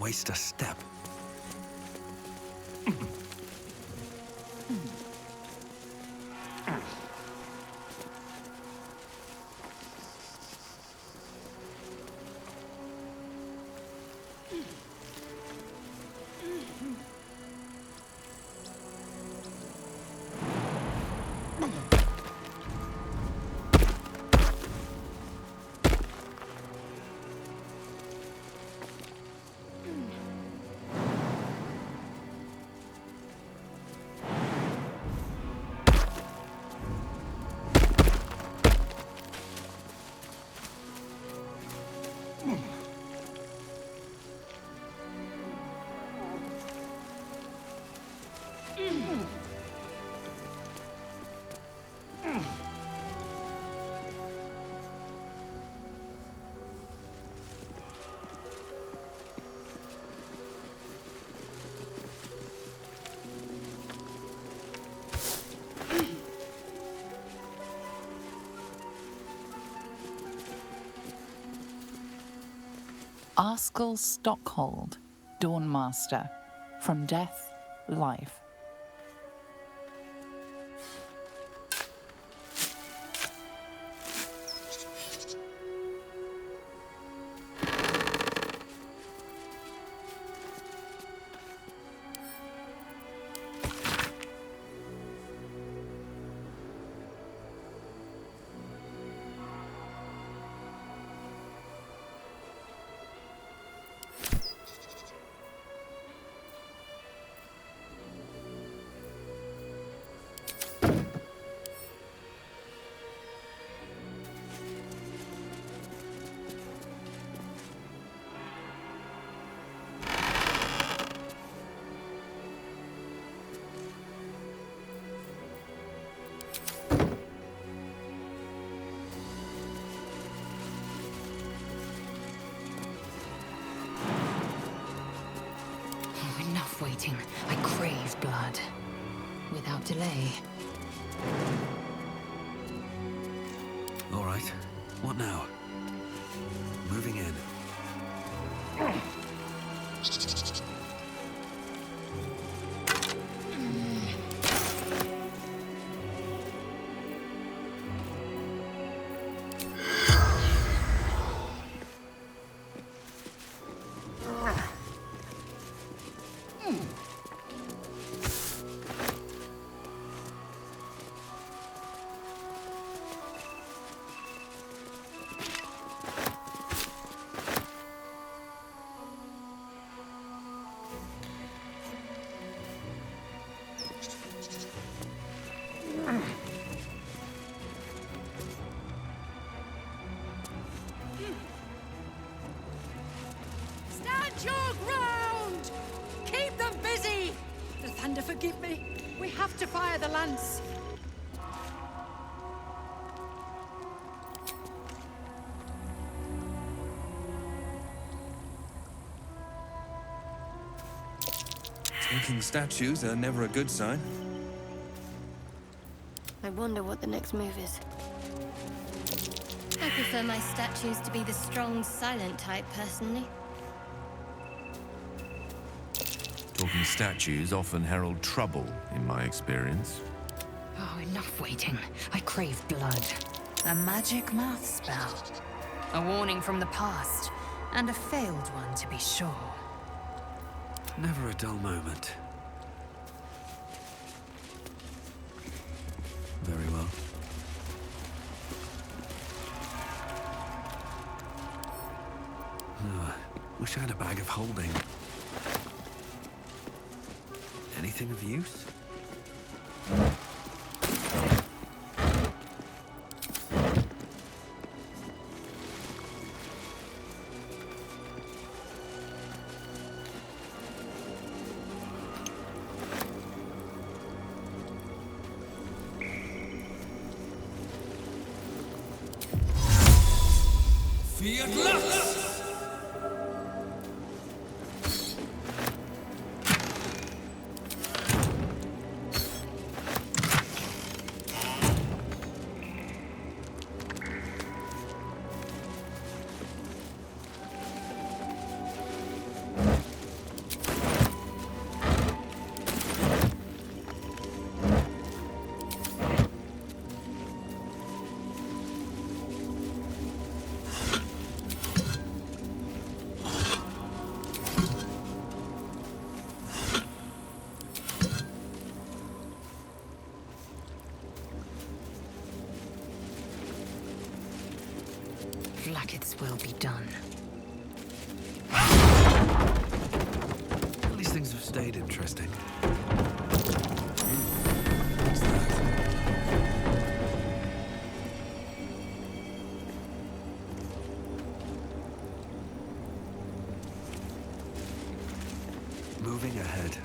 waste a step. Askell Stockhold, Dawnmaster, from death, life. Enough waiting. I crave blood. Without delay. All right. What now? Moving in. Stand your ground! Keep them busy! The thunder forgive me. We have to fire the lance. Talking statues are never a good sign. I wonder what the next move is. I prefer my statues to be the strong, silent type, personally. Talking statues often herald trouble, in my experience. Oh, enough waiting. I crave blood. A magic math spell. A warning from the past. And a failed one, to be sure. Never a dull moment. Very well. Wish I had a bag of holding. Anything of use? Fiat Lux! back, its will be done. At least things have stayed interesting. Moving ahead.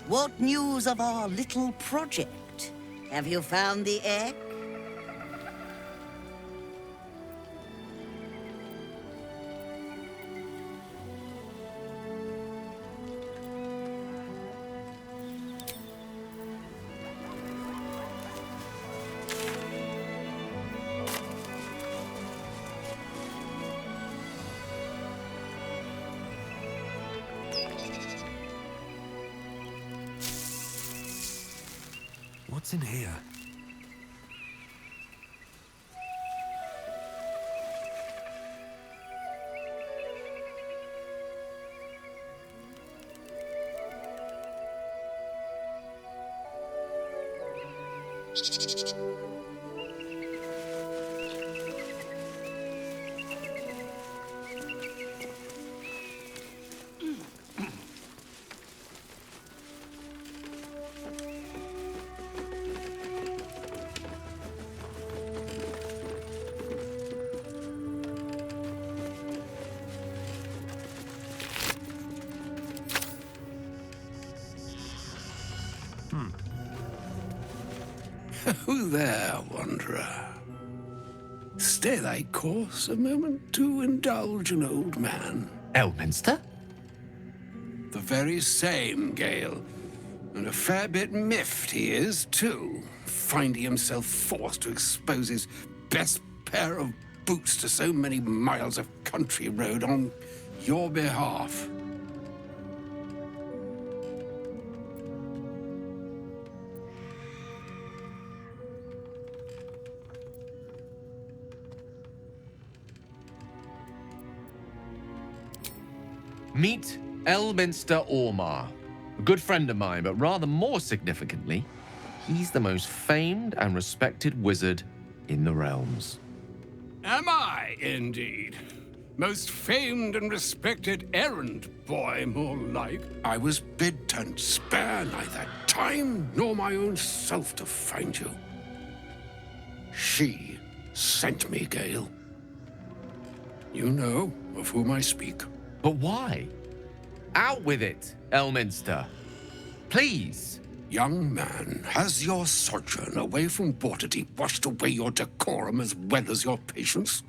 What news of our little project? Have you found the egg? What's in here? Who there, wanderer? Stay thy course a moment to indulge an old man. Elminster? The very same, Gale. And a fair bit miffed he is, too, finding himself forced to expose his best pair of boots to so many miles of country road on your behalf. Meet Elminster Ormar, a good friend of mine, but rather more significantly, he's the most famed and respected wizard in the realms. Am I, indeed? Most famed and respected errand boy, more like. I was bid and spare neither time nor my own self to find you. She sent me, Gale. You know of whom I speak. But why? Out with it, Elminster. Please. Young man, has your sojourn away from Bortity washed away your decorum as well as your patience?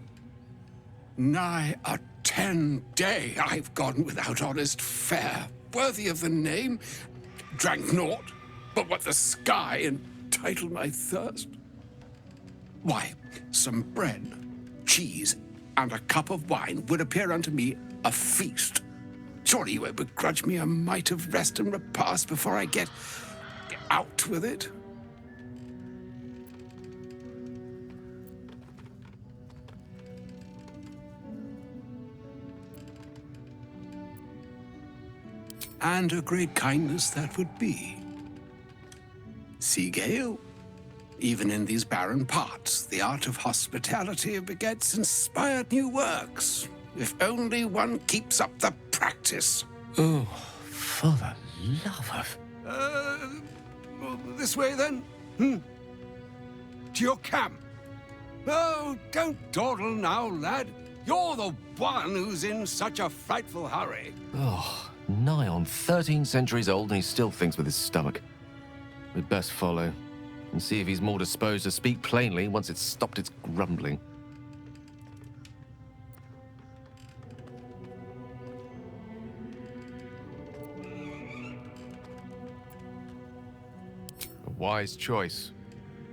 Nigh a 10-day I've gone without honest fare, worthy of the name. Drank naught but what the sky entitled my thirst. Why, some bread, cheese, and a cup of wine would appear unto me a feast. Surely you won't begrudge me a mite of rest and repast before I get out with it? And a great kindness that would be. See, Gale? Even in these barren parts, the art of hospitality begets inspired new works. If only one keeps up the practice. Oh, for the love of... This way, then? To your camp. Oh, don't dawdle now, lad. You're the one who's in such a frightful hurry. Oh, nigh on 13 centuries old and he still thinks with his stomach. We'd best follow and see if he's more disposed to speak plainly once it's stopped its grumbling. A wise choice.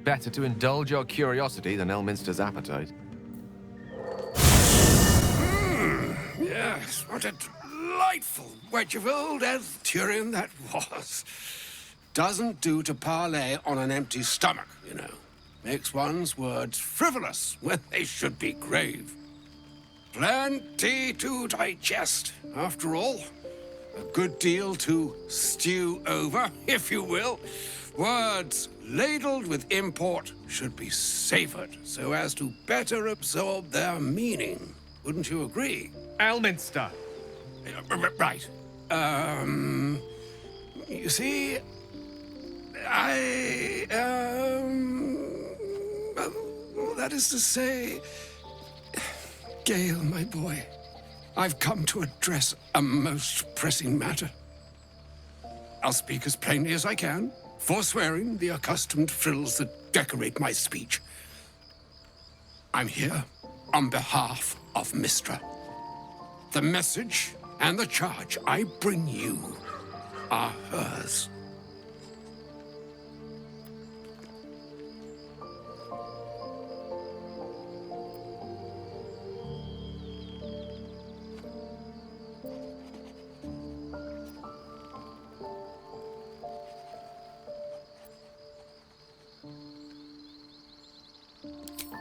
Better to indulge your curiosity than Elminster's appetite. Yes, what a delightful wedge of old Arthurian that was. Doesn't do to parley on an empty stomach, you know. Makes one's words frivolous when they should be grave. Plenty to digest, after all. A good deal to stew over, if you will. Words ladled with import should be savored so as to better absorb their meaning. Wouldn't you agree? Elminster! Right. You see, that is to say, Gale, my boy, I've come to address a most pressing matter. I'll speak as plainly as I can, forswearing the accustomed frills that decorate my speech. I'm here on behalf of Mistra. The message and the charge I bring you are hers.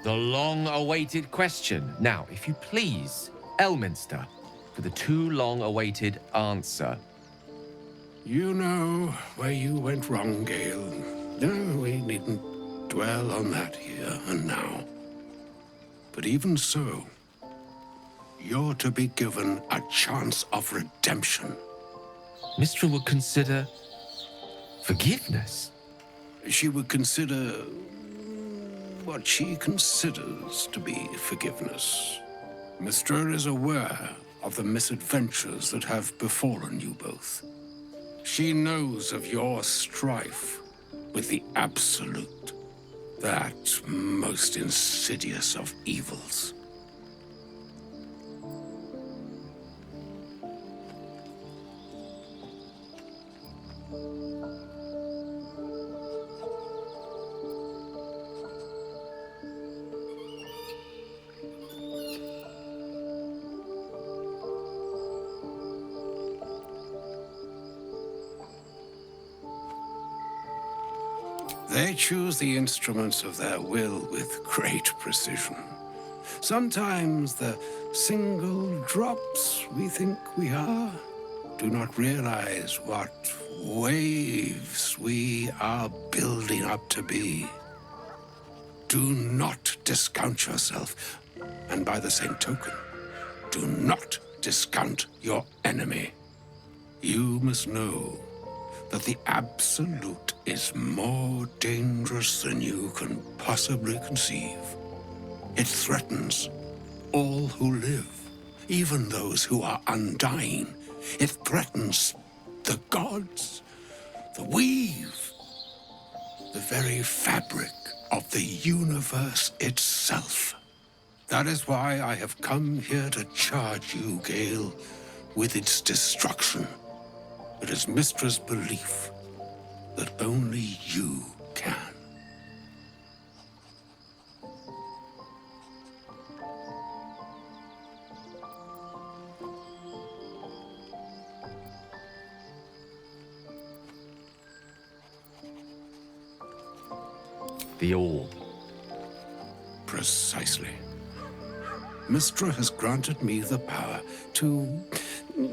The long-awaited question. Now, if you please, Elminster, for the too long-awaited answer. You know where you went wrong, Gale. No, we needn't dwell on that here and now. But even so, you're to be given a chance of redemption. Mistra would consider forgiveness. She would consider what she considers to be forgiveness. Mistra is aware of the misadventures that have befallen you both. She knows of your strife with the Absolute, that most insidious of evils. They choose the instruments of their will with great precision. Sometimes the single drops we think we are do not realize what waves we are building up to be. Do not discount yourself, and by the same token, Do not discount your enemy. You must know that the Absolute is more dangerous than you can possibly conceive. It threatens all who live, even those who are undying. It threatens the gods, the weave, the very fabric of the universe itself. That is why I have come here to charge you, Gale, with its destruction. It is Mystra's belief that only you can. The orb. Precisely. Mystra has granted me the power to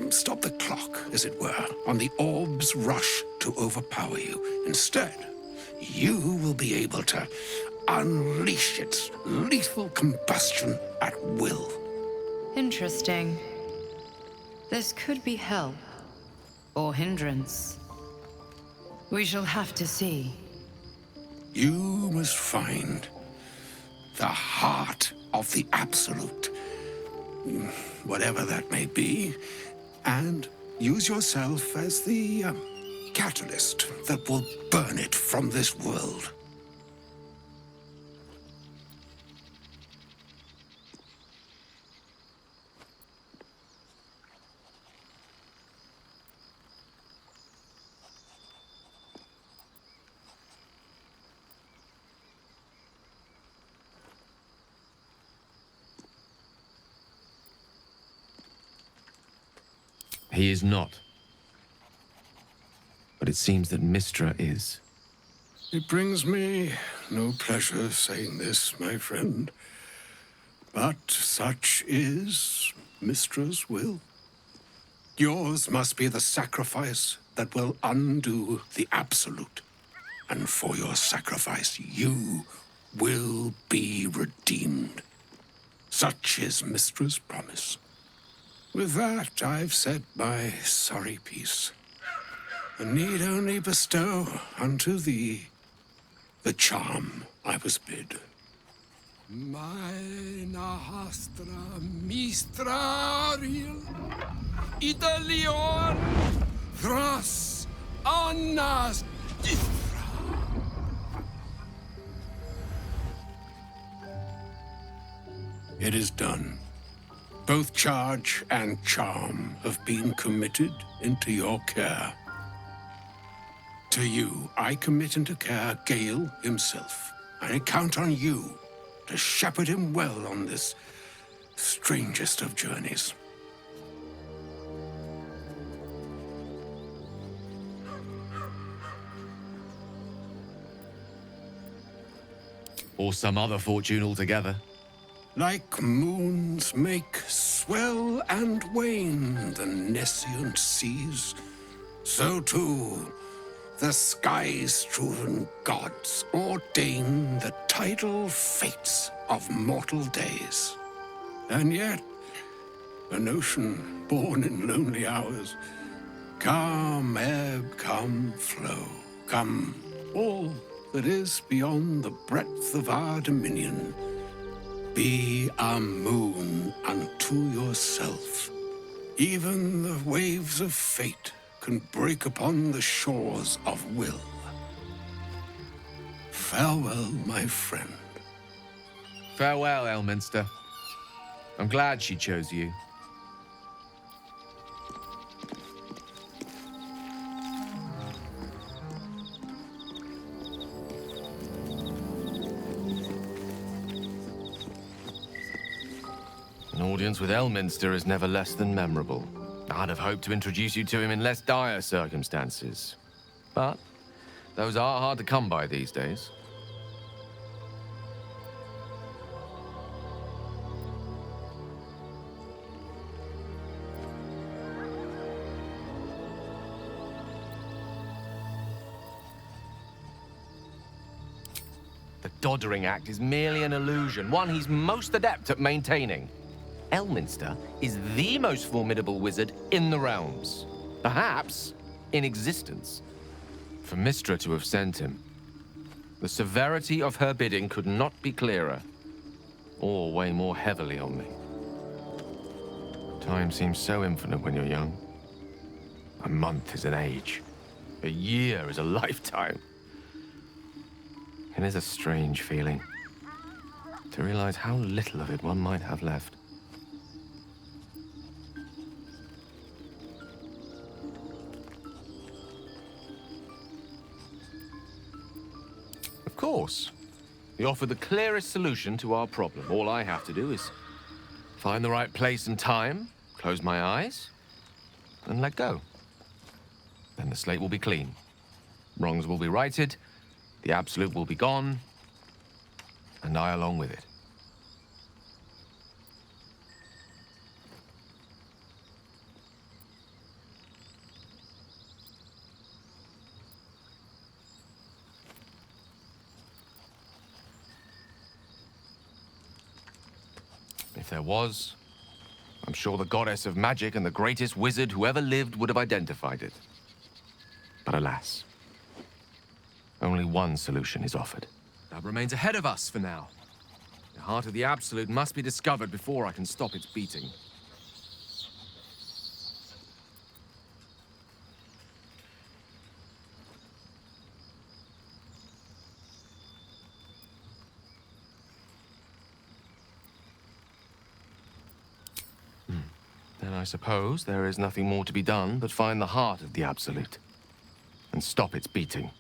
stop the clock, as it were, on the orb's rush to overpower you. Instead, you will be able to unleash its lethal combustion at will. Interesting. This could be help, or hindrance. We shall have to see. You must find the heart of the Absolute, whatever that may be, and use yourself as the catalyst that will burn it from this world. He is not. But it seems that Mystra is. It brings me no pleasure saying this, my friend, but such is Mystra's will. Yours must be the sacrifice that will undo the Absolute. And for your sacrifice, you will be redeemed. Such is Mystra's promise. With that, I've said my sorry piece, and need only bestow unto thee the charm I was bid. Meine hastra mistraril Italion thras annas difra. It is done. Both charge and charm have been committed into your care. To you, I commit into care Gale himself. I count on you to shepherd him well on this strangest of journeys. Or some other fortune altogether. Like moons make swell and wane the nescient seas, so too the sky-strewn gods ordain the tidal fates of mortal days. And yet, an ocean born in lonely hours, come ebb, come flow, come all that is beyond the breadth of our dominion. Be a moon unto yourself. Even the waves of fate can break upon the shores of will. Farewell, my friend. Farewell, Elminster. I'm glad she chose you. An audience with Elminster is never less than memorable. I'd have hoped to introduce you to him in less dire circumstances. But those are hard to come by these days. The Doddering Act is merely an illusion, one he's most adept at maintaining. Elminster is the most formidable wizard in the realms. Perhaps in existence. For Mystra to have sent him, the severity of her bidding could not be clearer, or weigh more heavily on me. Time seems so infinite when you're young. A month is an age. A year is a lifetime. It is a strange feeling to realize how little of it one might have left. Of course, you offer the clearest solution to our problem. All I have to do is find the right place and time, close my eyes, and let go. Then the slate will be clean. Wrongs will be righted, the absolute will be gone, and I along with it. If there was, I'm sure the goddess of magic and the greatest wizard who ever lived would have identified it. But alas, only one solution is offered. That remains ahead of us for now. The heart of the Absolute must be discovered before I can stop its beating. Then I suppose there is nothing more to be done but find the heart of the Absolute and stop its beating.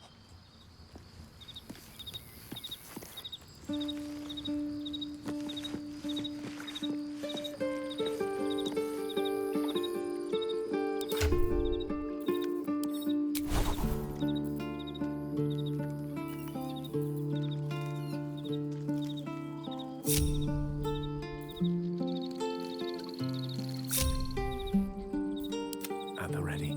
At the ready.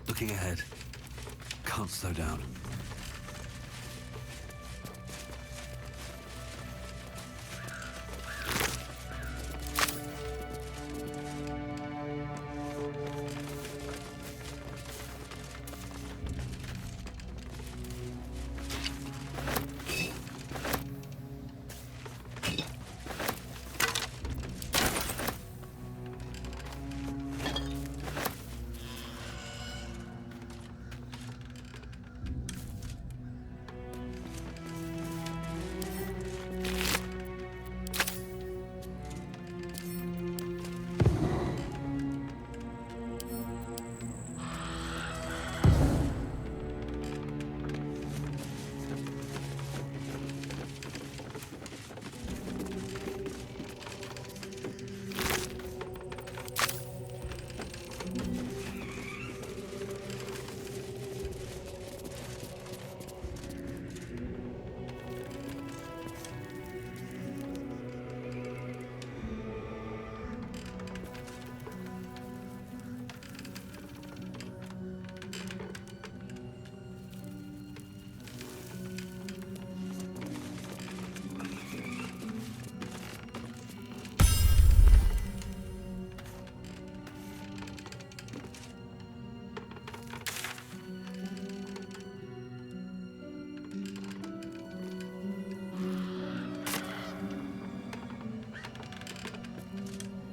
Looking ahead. Can't slow down.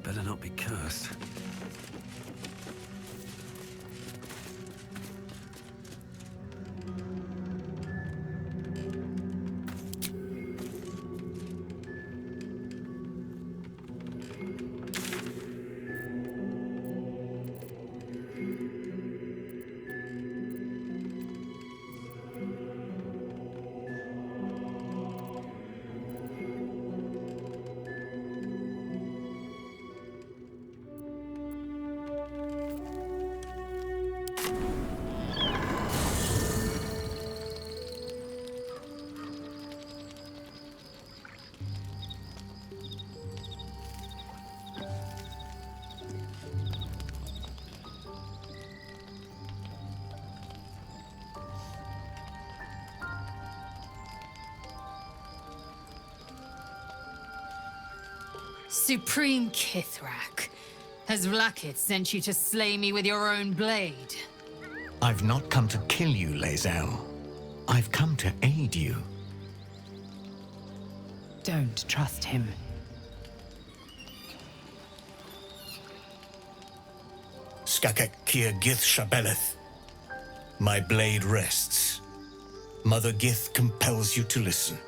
Better not be cursed. Supreme Kithrak, has Vlakith sent you to slay me with your own blade? I've not come to kill you, Lae'zel. I've come to aid you. Don't trust him. Skakek Kier Gith Shabeleth. My blade rests. Mother Gith compels you to listen.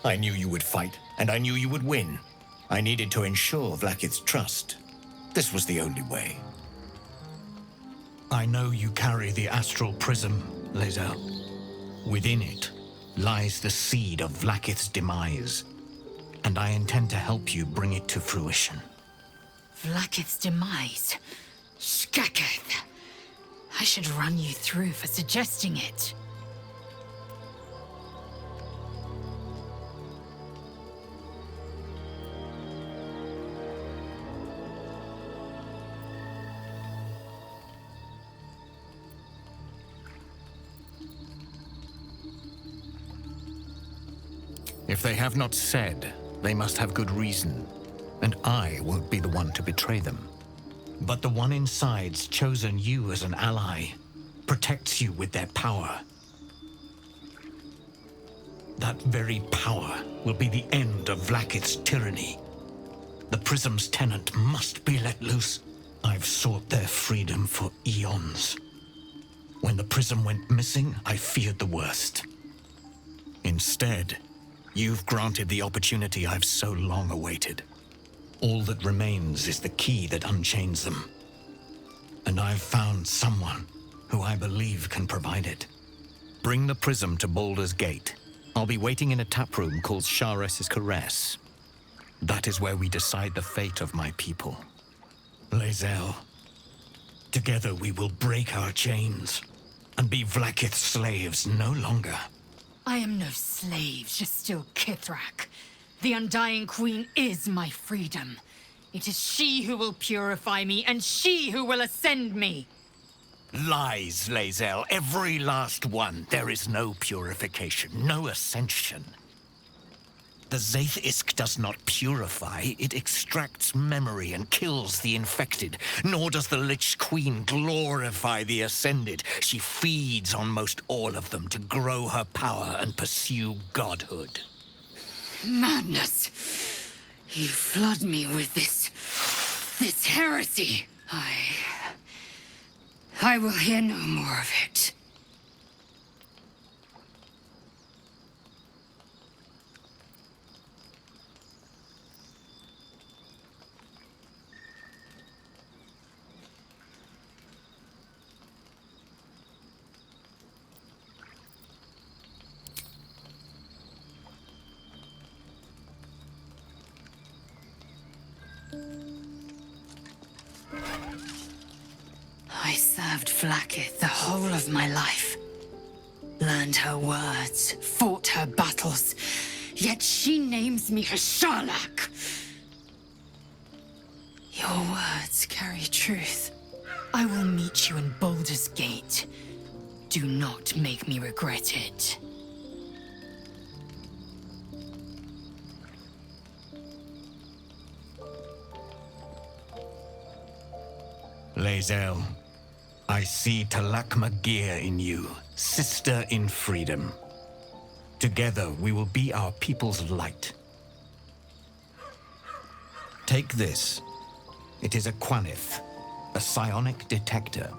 I knew you would fight, and I knew you would win. I needed to ensure Vlakith's trust. This was the only way. I know you carry the astral prism, Lae'zel. Within it lies the seed of Vlakith's demise, and I intend to help you bring it to fruition. Vlakith's demise? Skaketh! I should run you through for suggesting it. If they have not said, they must have good reason, and I won't be the one to betray them. But the one inside's chosen you as an ally, protects you with their power. That very power will be the end of Vlakith's tyranny. The Prism's tenant must be let loose. I've sought their freedom for eons. When the Prism went missing, I feared the worst. Instead, you've granted the opportunity I've so long awaited. All that remains is the key that unchains them. And I've found someone who I believe can provide it. Bring the Prism to Baldur's Gate. I'll be waiting in a taproom called Shares's Caress. That is where we decide the fate of my people. Lae'zel, together we will break our chains and be Vlakith's slaves no longer. I am no slave, just still Kithrak. The Undying Queen is my freedom. It is she who will purify me, and she who will ascend me. Lies, Lae'zel, every last one. There is no purification, no ascension. The Zaith-Isk does not purify, it extracts memory and kills the infected. Nor does the Lich Queen glorify the ascended. She feeds on most all of them to grow her power and pursue godhood. Madness! You flood me with this heresy. I will hear no more of it. I served Vlakith the whole of my life. Learned earned her words, fought her battles, yet she names me her Sherlock. Your words carry truth. I will meet you in Baldur's Gate. Do not make me regret it. Lae'zel, I see Talakma Gear in you, sister in freedom. Together we will be our people's light. Take this. It is a Quanith, a psionic detector.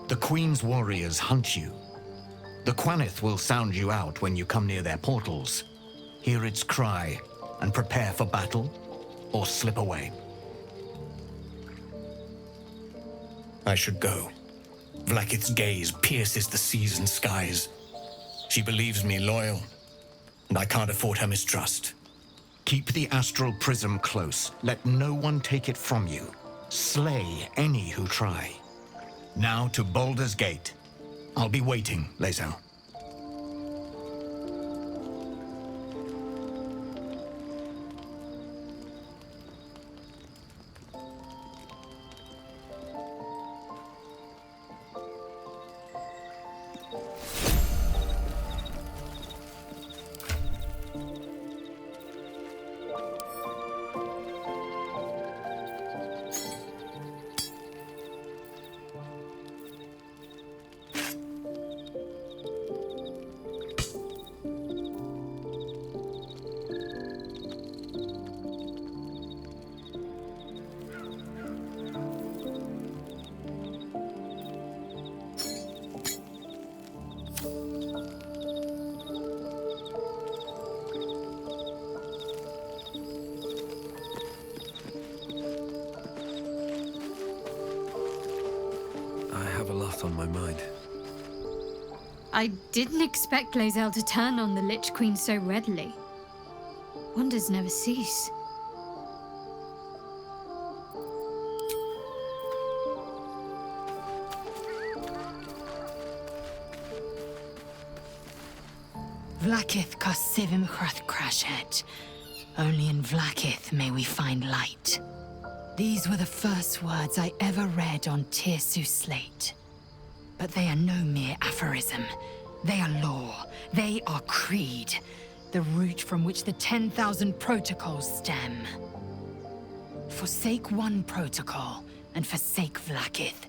The Queen's warriors hunt you. The Quanith will sound you out when you come near their portals. Hear its cry and prepare for battle, or slip away. I should go. Vlakith's gaze pierces the seas and skies. She believes me loyal, and I can't afford her mistrust. Keep the astral prism close. Let no one take it from you. Slay any who try. Now to Baldur's Gate. I'll be waiting, Lae'zel. On my mind. I didn't expect Lae'zel to turn on the Lich Queen so readily. Wonders never cease. Vlakith Kosivim Chrath Crashet. Only in Vlakith may we find light. These were the first words I ever read on Tirsu slate. But they are no mere aphorism. They are law. They are creed. The root from which the 10,000 protocols stem. Forsake one protocol, and forsake Vlakith.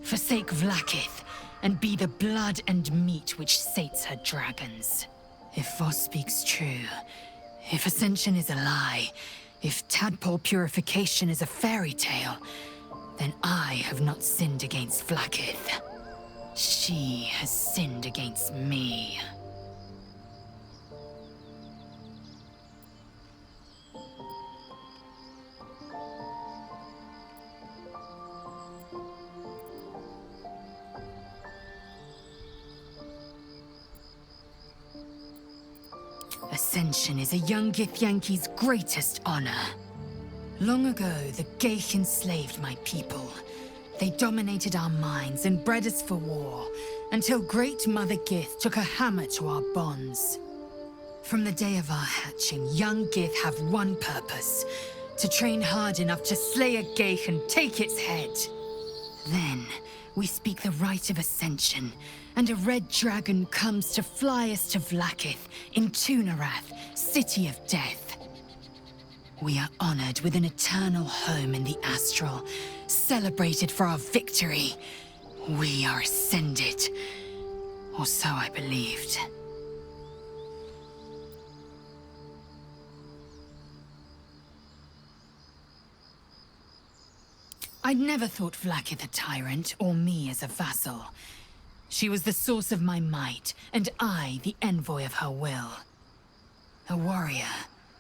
Forsake Vlakith, and be the blood and meat which sates her dragons. If Voss speaks true, if Ascension is a lie, if tadpole purification is a fairy tale, then I have not sinned against Vlakith. She has sinned against me. Ascension is a young Githyanki's greatest honor. Long ago, the Geich enslaved my people. They dominated our minds and bred us for war, until Great Mother Gith took a hammer to our bonds. From the day of our hatching, young Gith have one purpose: to train hard enough to slay a Geich and take its head. Then, we speak the rite of Ascension, and a red dragon comes to fly us to Vlakith in Tunarath, City of Death. We are honored with an eternal home in the astral, celebrated for our victory. We are ascended. Or so I believed. I'd never thought Vlakith a tyrant, or me as a vassal. She was the source of my might, and I the envoy of her will. A warrior,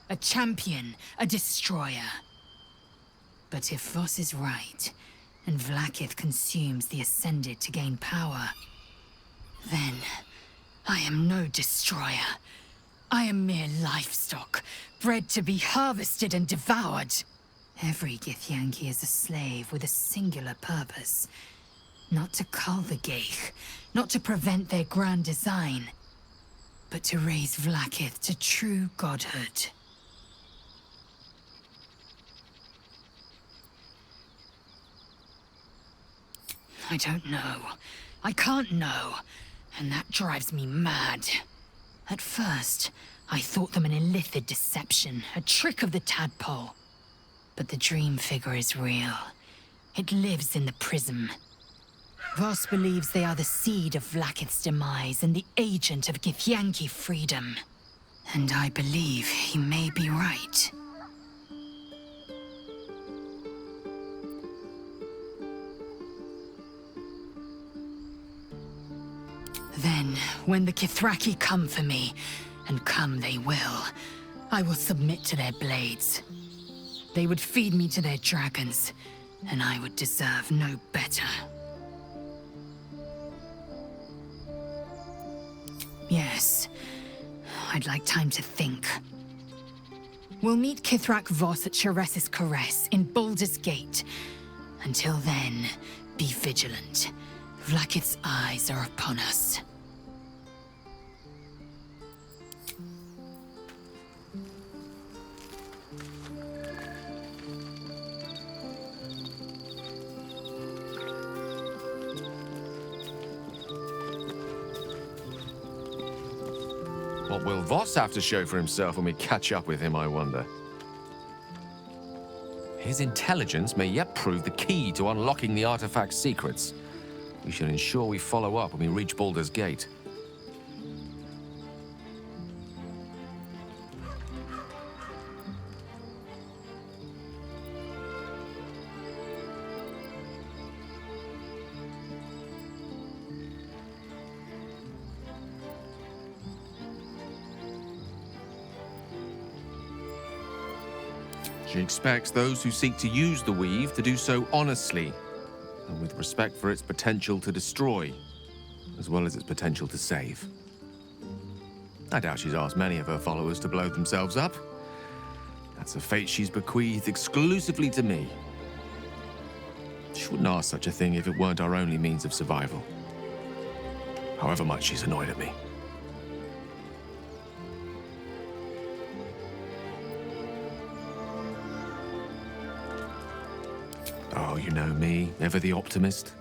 a champion, a destroyer. But if Voss is right, and Vlakith consumes the Ascended to gain power, then I am no destroyer. I am mere livestock, bred to be harvested and devoured. Every Githyanki is a slave with a singular purpose. Not to cull the Geich, not to prevent their grand design, but to raise Vlaakith to true godhood. I don't know. I can't know. And that drives me mad. At first, I thought them an illithid deception, a trick of the tadpole. But the dream figure is real. It lives in the prism. Voss believes they are the seed of Vlaakith's demise and the agent of Githyanki freedom. And I believe he may be right. Then, when the Kithraki come for me, and come they will, I will submit to their blades. They would feed me to their dragons, and I would deserve no better. Yes, I'd like time to think. We'll meet Kithrak Voss at Chares's Caress in Baldur's Gate. Until then, be vigilant. Vlaakith's eyes are upon us. What will Voss have to show for himself when we catch up with him, I wonder? His intelligence may yet prove the key to unlocking the artifact's secrets. We should ensure we follow up when we reach Baldur's Gate. She expects those who seek to use the weave to do so honestly, and with respect for its potential to destroy, as well as its potential to save. I doubt she's asked many of her followers to blow themselves up. That's a fate she's bequeathed exclusively to me. She wouldn't ask such a thing if it weren't our only means of survival. However much she's annoyed at me. Oh, you know me, ever the optimist.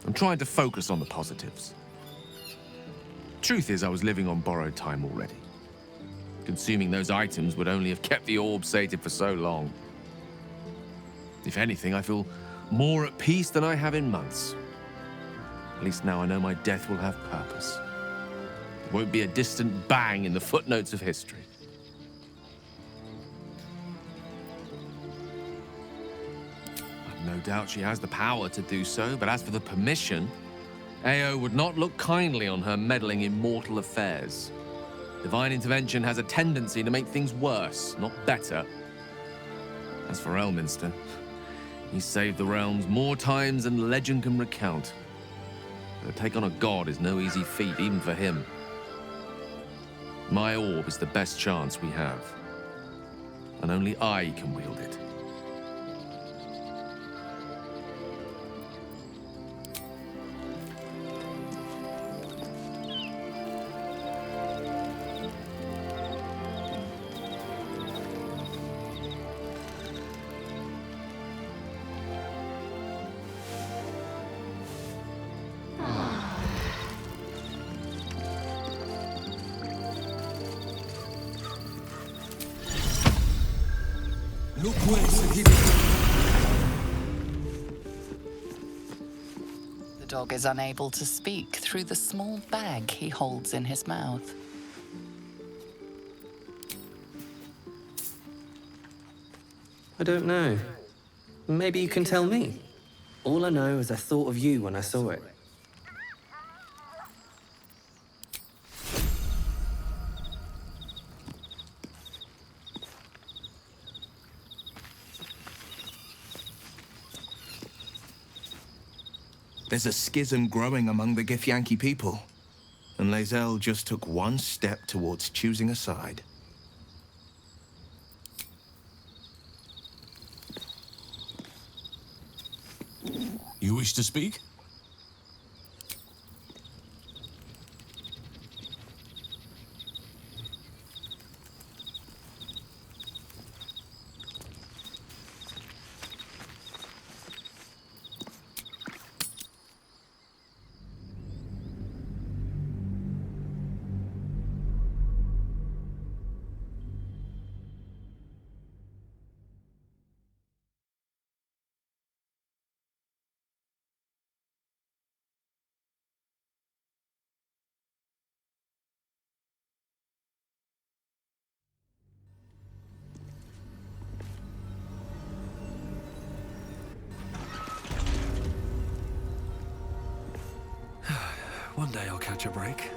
I'm trying to focus on the positives. Truth is, I was living on borrowed time already. Consuming those items would only have kept the orb sated for so long. If anything, I feel more at peace than I have in months. At least now I know my death will have purpose. It won't be a distant bang in the footnotes of history. No doubt she has the power to do so, but as for the permission, Ao would not look kindly on her meddling in mortal affairs. Divine intervention has a tendency to make things worse, not better. As for Elminster, he saved the realms more times than legend can recount. But to take on a god is no easy feat, even for him. My orb is the best chance we have, and only I can wield it. The dog is unable to speak through the small bag he holds in his mouth. I don't know. Maybe you can tell me. All I know is I thought of you when I saw it. There's a schism growing among the Githyanki people, and Lae'zel just took one step towards choosing a side. You wish to speak? One day I'll catch a break.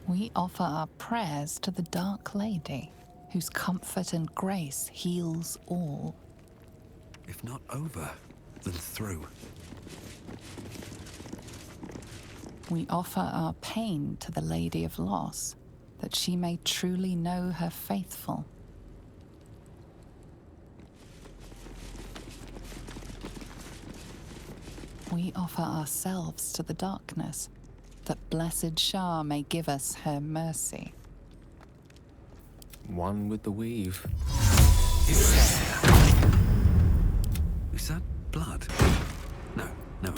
We offer our prayers to the Dark Lady, whose comfort and grace heals all. If not over, then through. We offer our pain to the Lady of Loss, that she may truly know her faithful. We offer ourselves to the darkness, that blessed Shah may give us her mercy. One with the weave. Is that blood? No, no.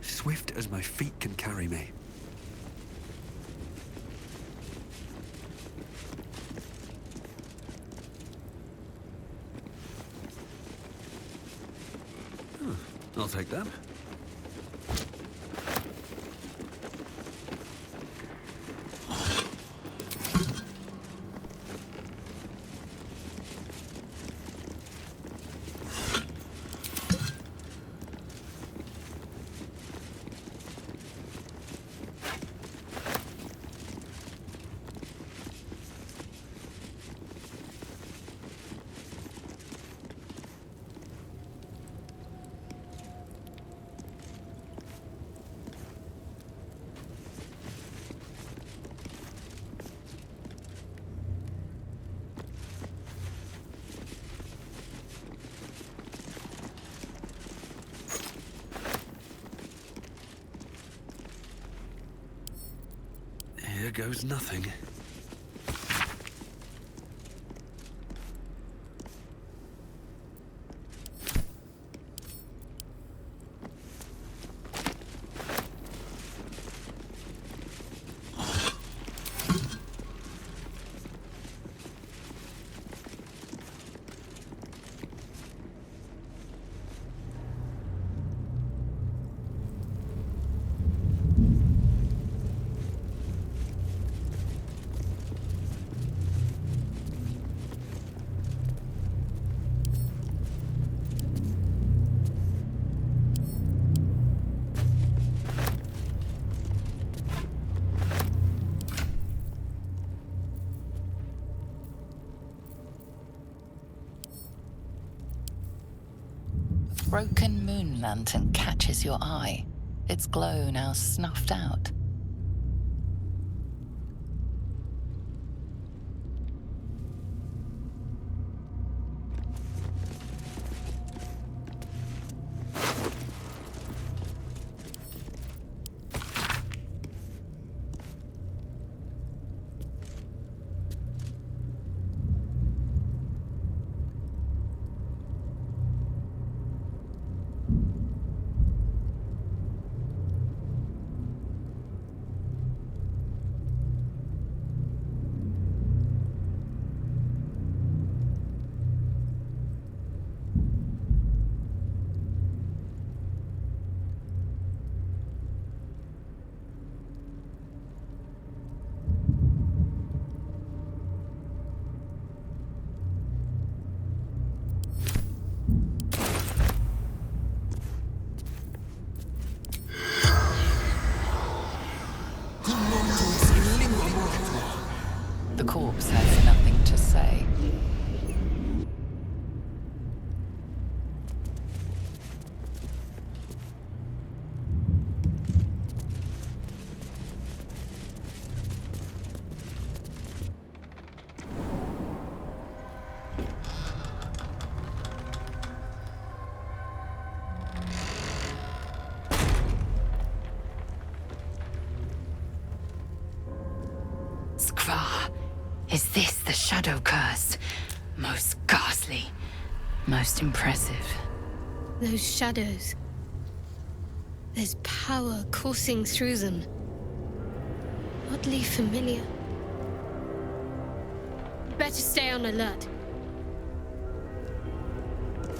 Swift as my feet can carry me. I'll take that. Here goes nothing. Broken moon lantern catches your eye, its glow now snuffed out. The corpse has nothing to say. Is this the shadow curse? Most ghastly, most impressive. Those shadows. There's power coursing through them. Oddly familiar. Better stay on alert.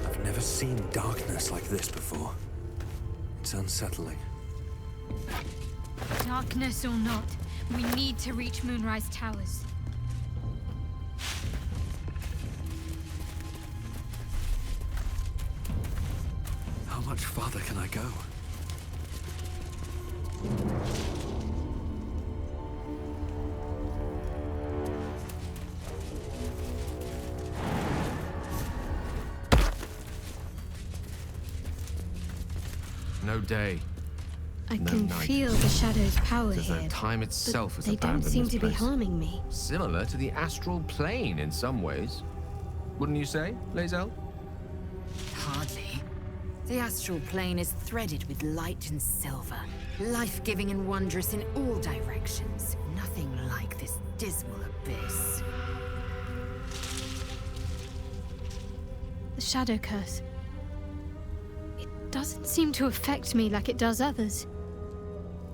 I've never seen darkness like this before. It's unsettling. Darkness or not, we need to reach Moonrise Towers. How much farther can I go? No day. I No can night. feel the shadow's power As though here. time itself has They don't abandoned seem this to be place. harming me. Similar to the astral plane in some ways. Wouldn't you say, Lae'zel? Hardly. The astral plane is threaded with light and silver, life-giving and wondrous in all directions. Nothing like this dismal abyss. The shadow curse. It doesn't seem to affect me like it does others.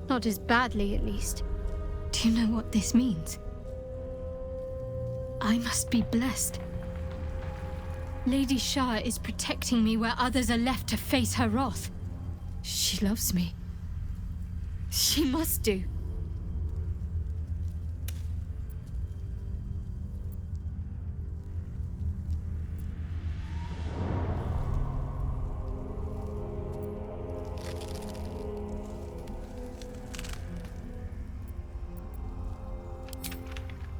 Not as badly, at least. Do you know what this means? I must be blessed. Lady Shah is protecting me where others are left to face her wrath. She loves me. She must do.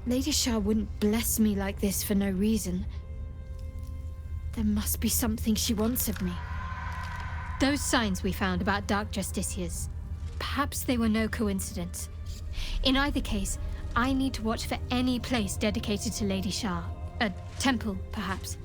Lady Shah wouldn't bless me like this for no reason. There must be something she wants of me. Those signs we found about Dark Justiciars, perhaps they were no coincidence. In either case, I need to watch for any place dedicated to Lady Shah. A temple, perhaps.